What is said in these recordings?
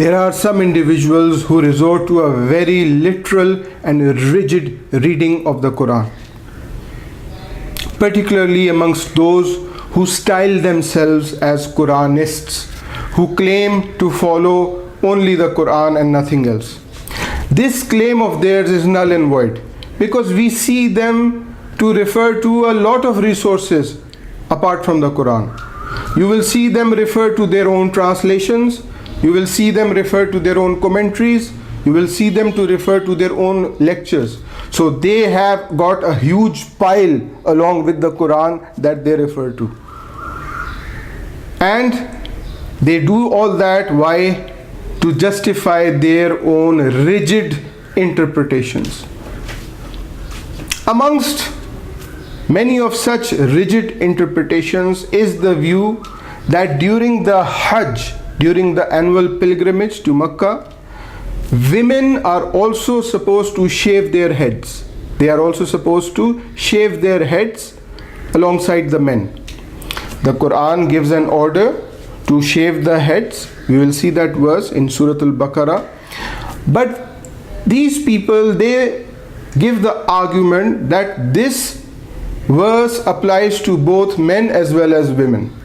There are some individuals who resort to a very literal and rigid reading of the Quran, particularly amongst those who style themselves as Quranists, who claim to follow only the Quran and nothing else. This claim of theirs is null and void, because we see them to refer to a lot of resources apart from the Quran. You will see them refer to their own translations, you will see them refer to their own commentaries, you will see them to refer to their own lectures. So they have got a huge pile along with the Quran that they refer to. And they do all that, why? To justify their own rigid interpretations. Amongst many of such rigid interpretations is the view that during the Hajj, during the annual pilgrimage to Mecca, women are also supposed to shave their heads. They are also supposed to shave their heads alongside the men. The Quran gives an order to shave the heads. We will see that verse in Surah Al-Baqarah. But these people, they give the argument that this verse applies to both men as well as women.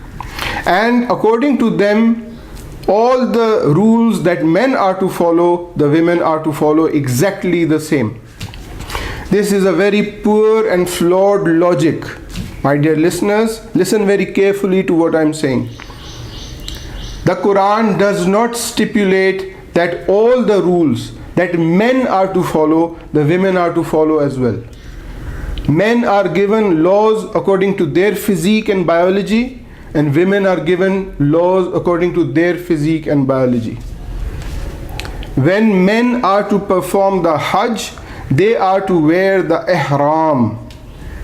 And according to them, all the rules that men are to follow, the women are to follow exactly the same. This is a very poor and flawed logic. My dear listeners, listen very carefully to what I am saying. The Quran does not stipulate that all the rules that men are to follow, the women are to follow as well. Men are given laws according to their physique and biology, and women are given laws according to their physique and biology. When men are to perform the Hajj, they are to wear the ihram.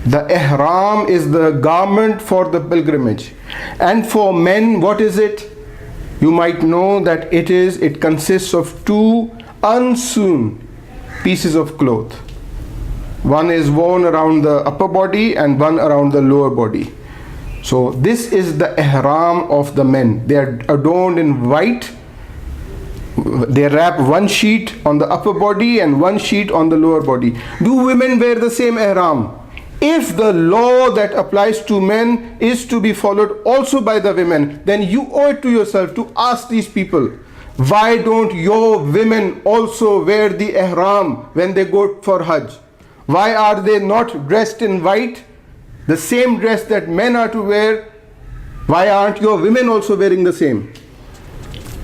The ihram is the garment for the pilgrimage. And for men, what is it? You might know that it consists of two unsewn pieces of cloth. One is worn around the upper body and one around the lower body. So this is the ihram of the men. They are adorned in white. They wrap one sheet on the upper body and one sheet on the lower body. Do women wear the same ihram? If the law that applies to men is to be followed also by the women, then you owe it to yourself to ask these people, why don't your women also wear the ihram when they go for Hajj? Why are they not dressed in white, the same dress that men are to wear? Why aren't your women also wearing the same?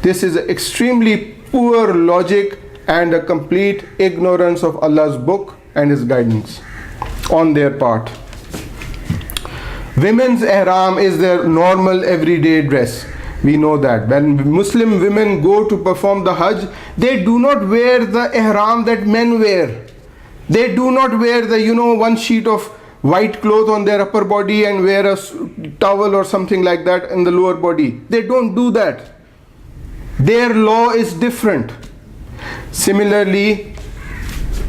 This is extremely poor logic and a complete ignorance of Allah's book and His guidance on their part. Women's ihram is their normal everyday dress. We know that. When Muslim women go to perform the Hajj, they do not wear the ihram that men wear. They do not wear the, one sheet of white cloth on their upper body and wear a towel or something like that in the lower body. They don't do that. Their law is different. Similarly,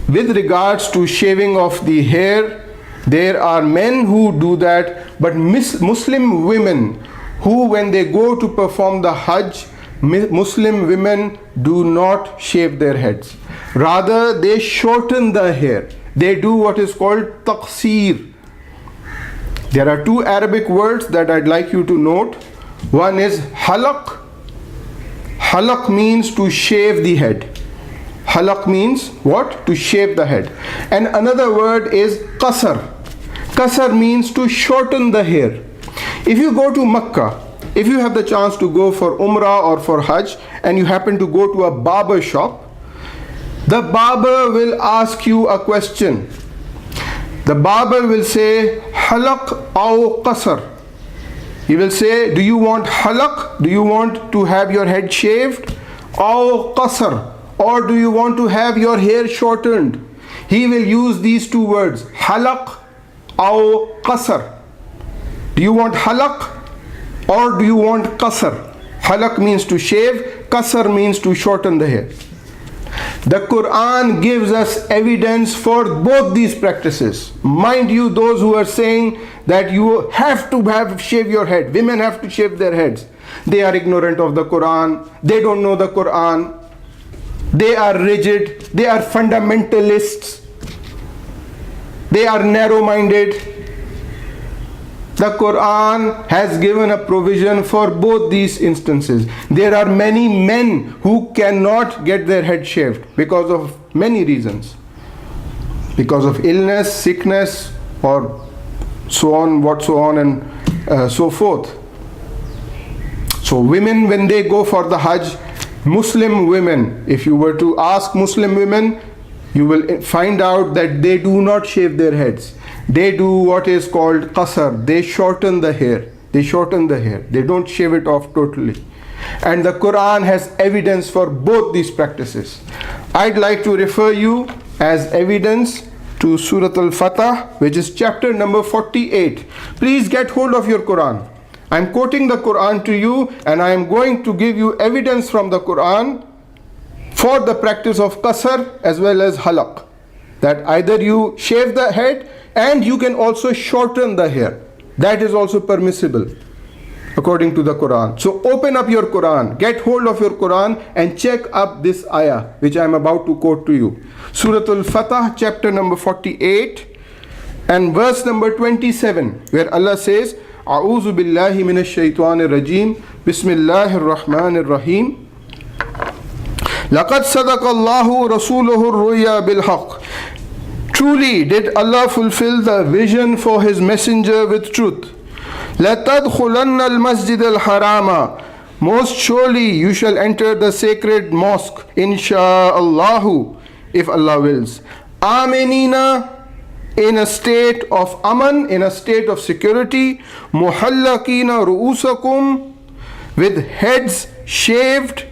with regards to shaving of the hair, there are men who do that, but Muslim women who, when they go to perform the Hajj, Muslim women do not shave their heads. Rather, they shorten the hair. They do what is called taqseer. There are two Arabic words that I'd like you to note. One is halaq. Halaq means to shave the head. Halaq means what? To shave the head. And another word is qasar. Qasar means to shorten the hair. If you go to Mecca, if you have the chance to go for Umrah or for Hajj, and you happen to go to a barber shop, the barber will ask you a question. The barber will say, halaq aw qasar. He will say, do you want halaq? Do you want to have your head shaved? Aw qasar. Or do you want to have your hair shortened? He will use these two words, halaq aw qasar. Do you want halaq or do you want qasar? Halaq means to shave, qasar means to shorten the hair. The Quran gives us evidence for both these practices. Mind you, those who are saying that you have to shave your head, women have to shave their heads. They are ignorant of the Quran. They don't know the Quran. They are rigid. They are fundamentalists. They are narrow-minded. The Quran has given a provision for both these instances. There are many men who cannot get their head shaved because of many reasons. Because of illness, sickness, or so on and so forth. So women, when they go for the Hajj, Muslim women, if you were to ask Muslim women, you will find out that they do not shave their heads. They do what is called qasr. They shorten the hair. They shorten the hair. They don't shave it off totally. And the Quran has evidence for both these practices. I'd like to refer you as evidence to Surah Al-Fatah, which is chapter number 48. Please get hold of your Quran. I'm quoting the Quran to you, and I am going to give you evidence from the Quran for the practice of qasr as well as halaq. That either you shave the head and you can also shorten the hair. That is also permissible according to the Quran. So open up your Quran, get hold of your Quran and check up this ayah which I am about to quote to you. Surah Al-Fatah chapter number 48 and verse number 27, where Allah says, A'udhu billahi minash shaitanir rajim, Bismillahir Rahmanir Rahim. Laqad sadaqallahu rasuluhu ar-ruya bil haqq. Truly did Allah fulfill the vision for His messenger with truth. لَتَدْخُلَنَّ الْمَسْجِدَ الْحَرَامَ. Most surely you shall enter the sacred mosque, insha'Allahu, if Allah wills. Aminina, in a state of aman, in a state of security. Muhallakina ru'usakum, with heads shaved.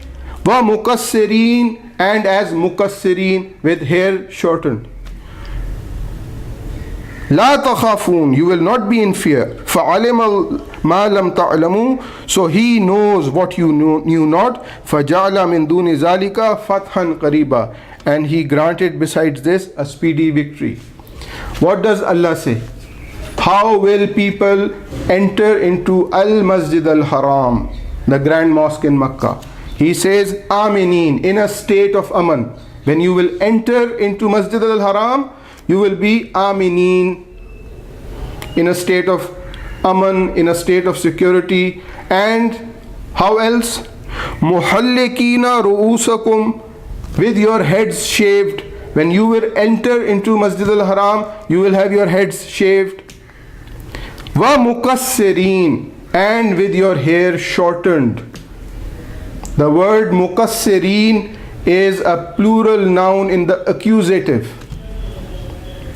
Wa mukassirin, and as mukassirin, with hair shortened. La takhafun, you will not be in fear. فَعَلِمَ مَا لَمْ تَعْلَمُوا, so He knows what you knew not. فَجَعْلَ مِن دُونِ ذَلِكَ فَتْحًا قَرِيبًا, and He granted besides this a speedy victory. What does Allah say? How will people enter into Al-Masjid Al-Haram, the grand mosque in Makkah? He says, Aminin, in a state of aman. When you will enter into Masjid Al-Haram, you will be aminin, in a state of aman, in a state of security. And how else? Muhallikina ru'usakum, with your heads shaved. When you will enter into Masjid Al-Haram, you will have your heads shaved. Wa mukassirin, and with your hair shortened. The word mukassirin is a plural noun in the accusative.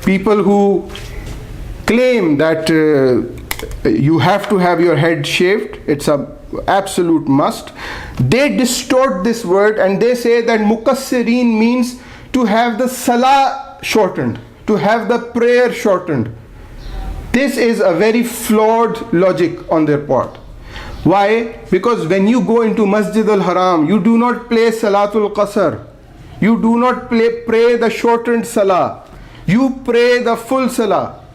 People who claim that you have to have your head shaved, it's an absolute must, they distort this word and they say that mukassirin means to have the salah shortened, to have the prayer shortened. This is a very flawed logic on their part. Why? Because when you go into Masjid Al-Haram, you do not play Salatul Qasr. You do not pray the shortened salah. You pray the full salah.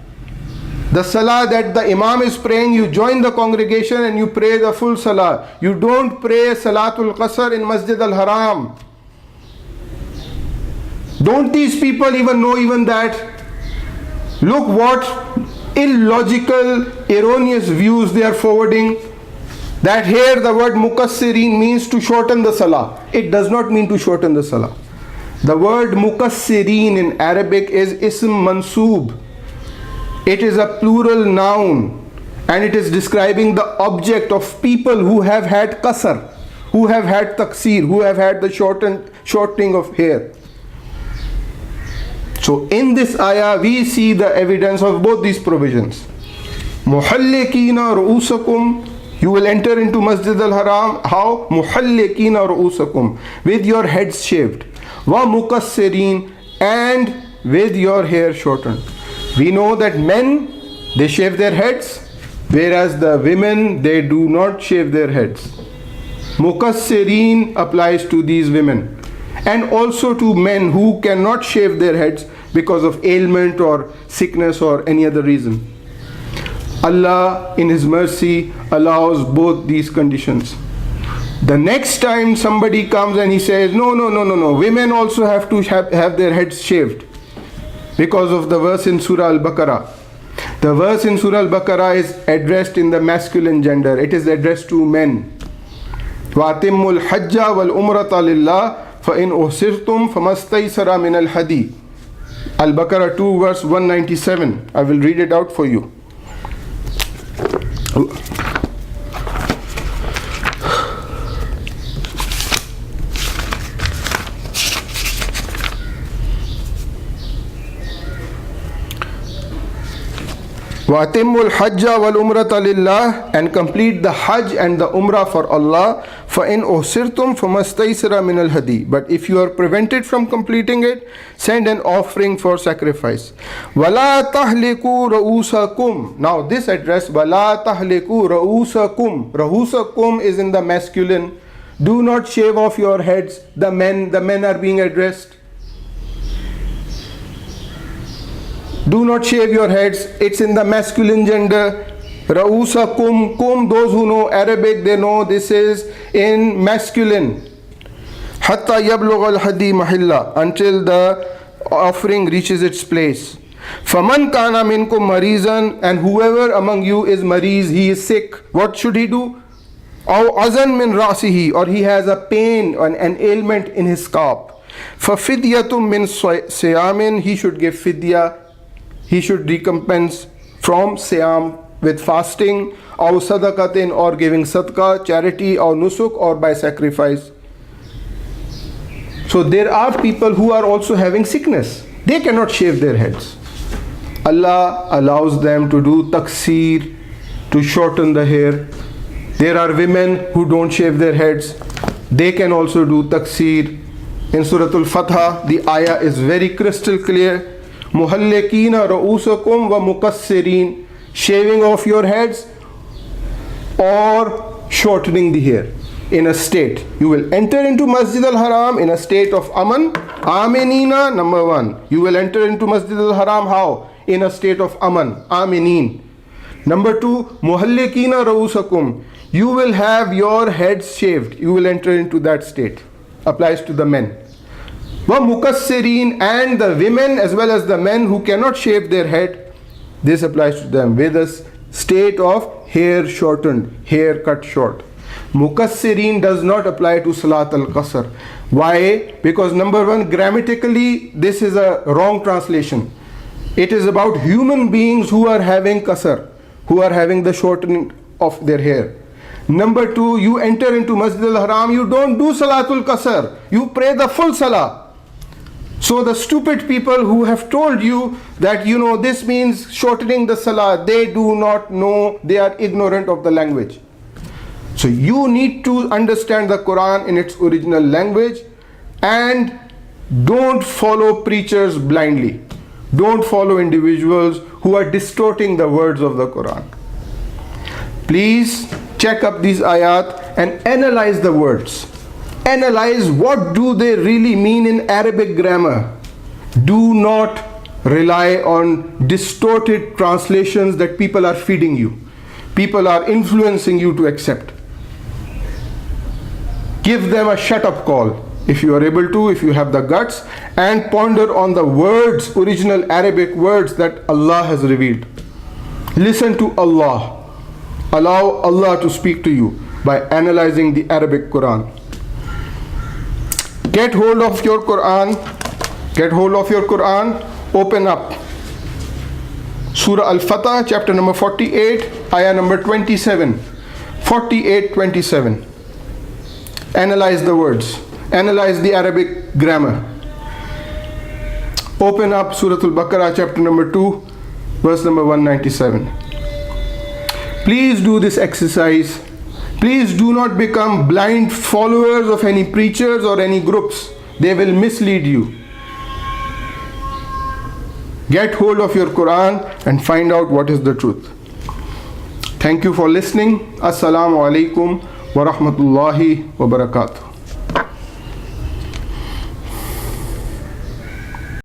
The salah that the imam is praying, you join the congregation and you pray the full salah. You don't pray Salatul Qasr in Masjid Al-Haram. Don't these people even know even that? Look what illogical, erroneous views they are forwarding. That here the word mukassirin means to shorten the salah. It does not mean to shorten the salah. The word mukassirin in Arabic is ism mansoob. It is a plural noun and it is describing the object of people who have had qasr, who have had taksir, who have had the shortening of hair. So in this ayah we see the evidence of both these provisions. Muhallikina ru'usakum, you will enter into Masjid Al-Haram. How? Muhallikina ru'usakum, with your heads shaved. Wa mukassirin, and with your hair shortened. We know that men, they shave their heads, whereas the women, they do not shave their heads. Mukassirin applies to these women and also to men who cannot shave their heads because of ailment or sickness or any other reason. Allah in His mercy allows both these conditions. The next time somebody comes and he says, no, women also have to have their heads shaved, because of the verse in Surah Al-Baqarah. The verse in Surah Al-Baqarah is addressed in the masculine gender. It is addressed to men. وَأَتِمُّ الْحَجَّ وَالْأُمْرَةَ لِلَّهِ فَإِنْ أُحْصِرْتُمْ فَمَا اسْتَيْسَرَ مِنَ الْهَدِيِّ. Al-Baqarah 2 verse 197. I will read it out for you. وَأَتِمُّ الْحَجَّ وَالْأُمْرَةَ لِلَّهِ, and complete the Hajj and the Umrah for Allah. فَإِنْ أُحْصِرْتُمْ فَمَا اسْتَيْسَرَ مِنَ الْهَدِيِّ. But if you are prevented from completing it, send an offering for sacrifice. وَلَا تَحْلِقُوا رُؤُوسَكُمْ. Now this address, وَلَا تَحْلِقُوا رُؤُوسَكُمْ. رُؤُوسَكُمْ is in the masculine. Do not shave off your heads. The men are being addressed. Do not shave your heads. It's in the masculine gender. Ra'usakum, kum, those who know Arabic, they know this is in masculine. Hatta yablugh al-hadi mahilla, until the offering reaches its place. Faman kana minkum marizan, and whoever among you is mariz, he is sick, what should he do? Aw azan min ra'sihi, or he has a pain, an ailment in his scalp. Fafidyatum min siyamin, he should give fidya. He should recompense from siyam with fasting, or sadaqatin, or giving sadaqah, charity, or nusuk, or by sacrifice. So there are people who are also having sickness. They cannot shave their heads. Allah allows them to do taksir, to shorten the hair. There are women who don't shave their heads. They can also do taksir. In Surah Al-Fatah, the ayah is very crystal clear. Muhallikina ra'usakum wa mukassirin, shaving off your heads or shortening the hair. In a state, you will enter into Masjid al-Haram in a state of aman, aminina, number one. You will enter into Masjid al-Haram how? In a state of aman, aminin. Number two, muhallikina ra'usakum, you will have your heads shaved. You will enter into that state. Applies to the men. Wa mukassirin, and the women as well as the men who cannot shave their head, this applies to them with a state of hair shortened, hair cut short. Mukassirin does not apply to Salat al-Qasr. Why? Because number one, grammatically this is a wrong translation. It is about human beings who are having qasr, who are having the shortening of their hair. Number two, you enter into Masjid al-Haram, you don't do Salatul Qasr, you pray the full Salah. So the stupid people who have told you that this means shortening the Salah, they do not know, they are ignorant of the language. So you need to understand the Quran in its original language, and don't follow preachers blindly. Don't follow individuals who are distorting the words of the Quran. Please check up these ayat and analyze the words. Analyze what do they really mean in Arabic grammar. Do not rely on distorted translations that people are feeding you. People are influencing you to accept. Give them a shut-up call if you are able to, if you have the guts, and ponder on the words, original Arabic words that Allah has revealed. Listen to Allah. Allow Allah to speak to you by analyzing the Arabic Quran. Get hold of your Quran. Get hold of your Quran. Open up Surah Al-Fatah, chapter number 48, ayah number 27. 48, 27. Analyze the words. Analyze the Arabic grammar. Open up Surah Al-Baqarah, chapter number 2, verse number 197. Please do this exercise. Please do not become blind followers of any preachers or any groups. They will mislead you. Get hold of your Quran and find out what is the truth. Thank you for listening. Assalamu alaikum wa rahmatullahi wa barakatuh.